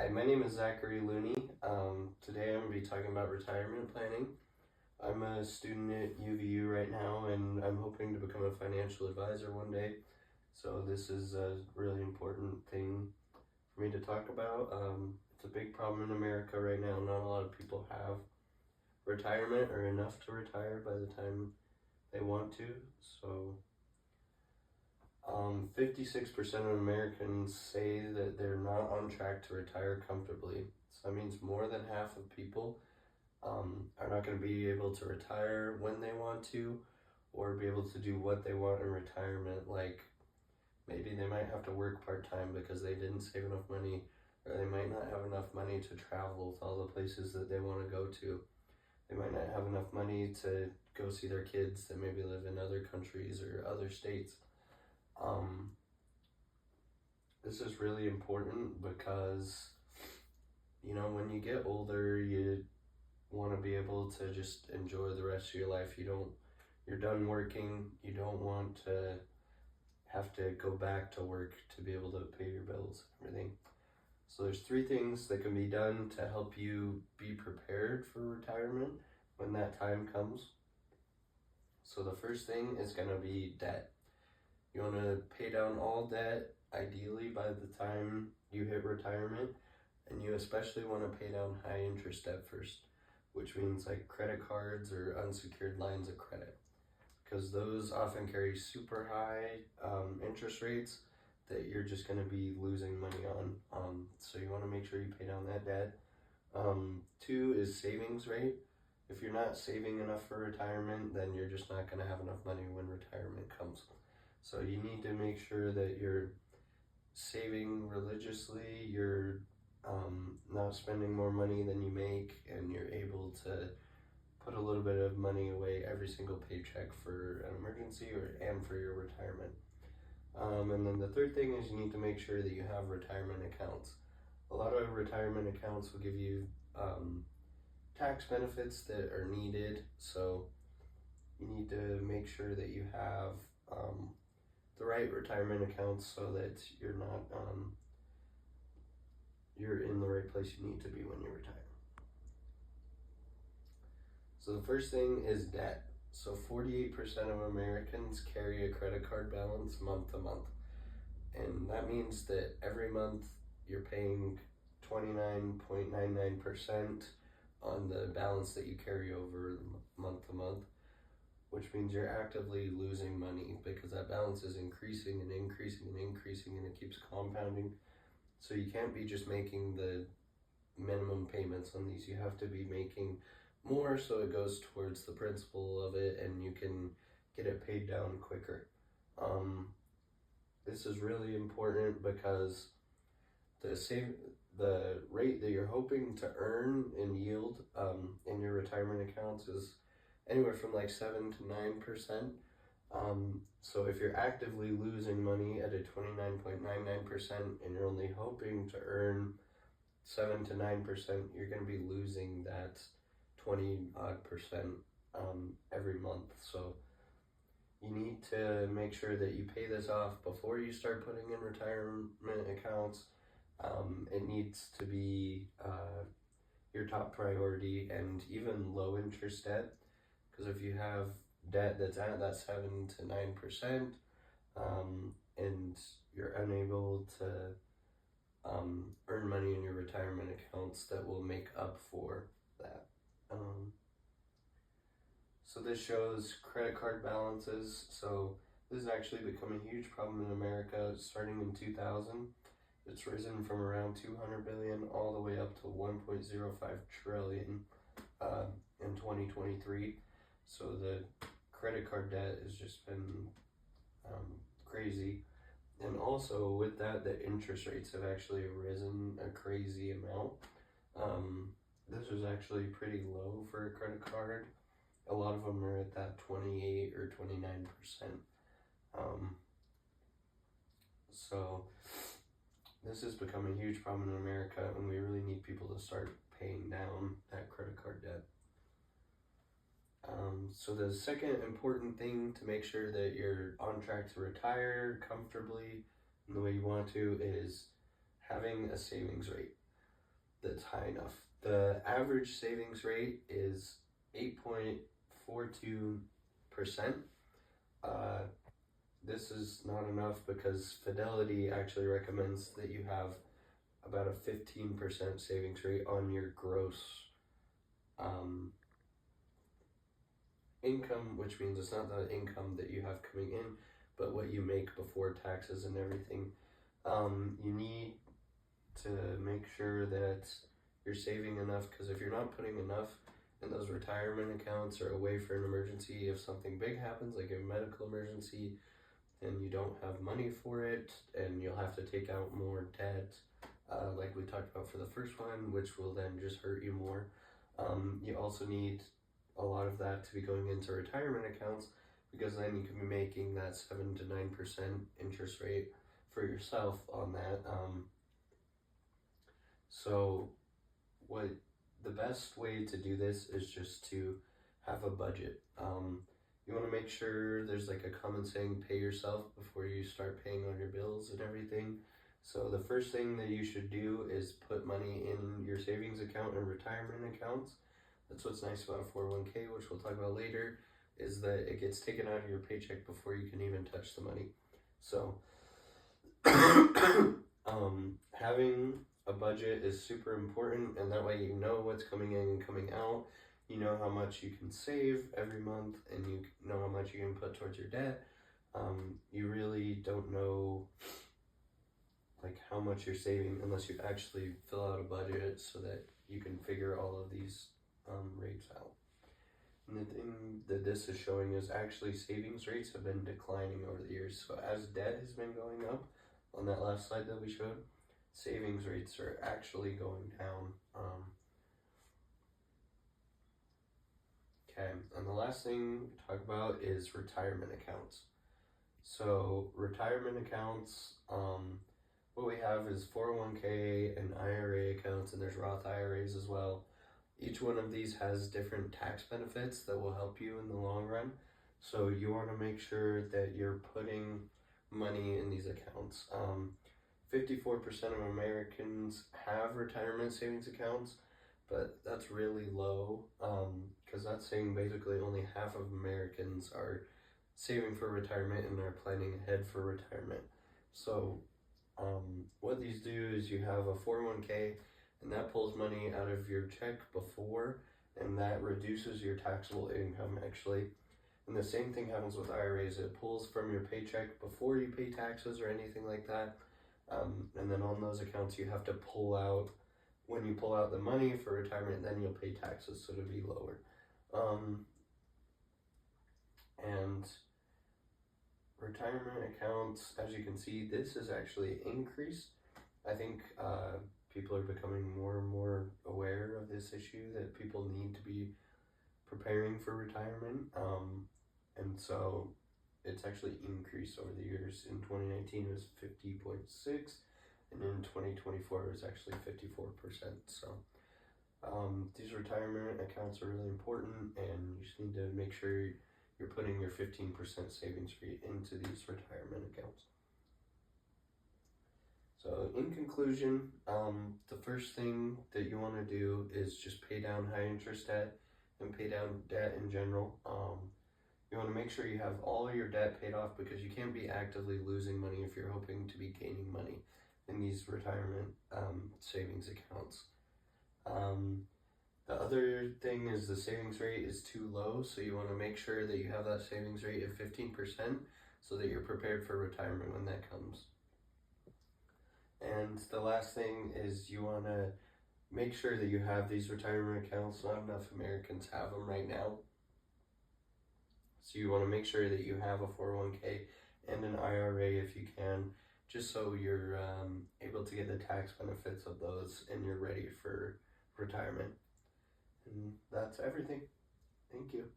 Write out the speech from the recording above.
Hi, my name is Zachary Looney. Today I'm going to be talking about retirement planning. I'm a student at UVU right now, and I'm hoping to become a financial advisor one day. So this is a really important thing for me to talk about. It's a big problem in America right now. Not a lot of people have retirement or enough to retire by the time they want to. So 56% of Americans say that they're not on track to retire comfortably. So that means more than half of people are not going to be able to retire when they want to, or be able to do what they want in retirement. Like maybe they might have to work part-time because they didn't save enough money, or they might not have enough money to travel to all the places that they want to go to. They might not have enough money to go see their kids that maybe live in other countries or other states. This is really important because, when you get older, you want to be able to just enjoy the rest of your life. You're done working, you don't want to have to go back to work to be able to pay your bills and everything. So there's 3 things that can be done to help you be prepared for retirement when that time comes. So the first thing is going to be debt. You want to pay down all debt, ideally by the time you hit retirement, and you especially want to pay down high interest debt first, which means like credit cards or unsecured lines of credit, because those often carry super high interest rates that you're just going to be losing money on. So you want to make sure you pay down that debt. 2 is savings rate. If you're not saving enough for retirement, then you're just not going to have enough money when retirement comes. So you need to make sure that you're saving religiously, you're not spending more money than you make, and you're able to put a little bit of money away every single paycheck for an emergency and for your retirement. And then the third thing is you need to make sure that you have retirement accounts. A lot of retirement accounts will give you tax benefits that are needed, so you need to make sure that you have the right retirement accounts so that you're not you're in the right place you need to be when you retire. So the first thing is debt. So 48% of Americans carry a credit card balance month to month, and that means that every month you're paying 29.99% on the balance that you carry over month to month, which means you're actively losing money because that balance is increasing and increasing and increasing, and it keeps compounding. So you can't be just making the minimum payments on these. You have to be making more so it goes towards the principal of it and you can get it paid down quicker. This is really important because the rate that you're hoping to earn in yield in your retirement accounts is anywhere from like 7 to 9%. So if you're actively losing money at a 29.99% and you're only hoping to earn 7 to 9%, you're going to be losing that 20% every month. So you need to make sure that you pay this off before you start putting in retirement accounts. It needs to be your top priority, and even low interest debt, because if you have debt that's at that 7 to 9%, and you're unable to earn money in your retirement accounts, that will make up for that. So this shows credit card balances. So this has actually become a huge problem in America starting in 2000. It's risen from around 200 billion all the way up to 1.05 trillion in 2023. So the credit card debt has just been crazy. And also with that, the interest rates have actually risen a crazy amount. This was actually pretty low for a credit card. A lot of them are at that 28 or 29%. So this has become a huge problem in America, and we really need people to start paying down that credit card debt. So the second important thing to make sure that you're on track to retire comfortably in the way you want to is having a savings rate. that's high enough. The average savings rate is 8.42%. This is not enough because Fidelity actually recommends that you have about a 15% savings rate on your gross income, which means it's not the income that you have coming in, but what you make before taxes and everything. You need to make sure that you're saving enough, because if you're not putting enough in those retirement accounts or away for an emergency, if something big happens, like a medical emergency, and you don't have money for it, and you'll have to take out more debt, like we talked about for the first one, which will then just hurt you more. You also need a lot of that to be going into retirement accounts, because then you can be making that 7 to 9% interest rate for yourself on that. So what the best way to do this is just to have a budget. You want to make sure there's like a common saying, pay yourself before you start paying on your bills and everything. So the first thing that you should do is put money in your savings account and retirement accounts. That's what's nice about a 401k, which we'll talk about later, is that it gets taken out of your paycheck before you can even touch the money. So having a budget is super important, and that way you know what's coming in and coming out. You know how much you can save every month, and you know how much you can put towards your debt. You really don't know like how much you're saving unless you actually fill out a budget so that you can figure all of these rates out. And the thing that this is showing is actually savings rates have been declining over the years. So as debt has been going up, on that last slide that we showed, savings rates are actually going down. Okay, and the last thing we talk about is retirement accounts. So retirement accounts, what we have is 401k and IRA accounts, and there's Roth IRAs as well. Each one of these has different tax benefits that will help you in the long run. So you want to make sure that you're putting money in these accounts. 54% of Americans have retirement savings accounts, but that's really low, because that's saying basically only half of Americans are saving for retirement and are planning ahead for retirement. So what these do is you have a 401k, and that pulls money out of your check before, and that reduces your taxable income actually. And the same thing happens with IRAs. It pulls from your paycheck before you pay taxes or anything like that. And then on those accounts you have to pull out, when you pull out the money for retirement, then you'll pay taxes, so it'll be lower. And retirement accounts, as you can see, this is actually increased. I think people are becoming more and more aware of this issue, that people need to be preparing for retirement. And so it's actually increased over the years. In 2019 it was 50.6, and in 2024 it was actually 54%. So these retirement accounts are really important, and you just need to make sure you're putting your 15% savings rate into these retirement accounts. So in conclusion, the first thing that you want to do is just pay down high interest debt and pay down debt in general. You want to make sure you have all your debt paid off, because you can't be actively losing money if you're hoping to be gaining money in these retirement savings accounts. The other thing is the savings rate is too low, so you want to make sure that you have that savings rate of 15% so that you're prepared for retirement when that comes. And the last thing is you want to make sure that you have these retirement accounts. Not enough Americans have them right now. So you want to make sure that you have a 401k and an IRA if you can, just so you're able to get the tax benefits of those and you're ready for retirement. And that's everything. Thank you.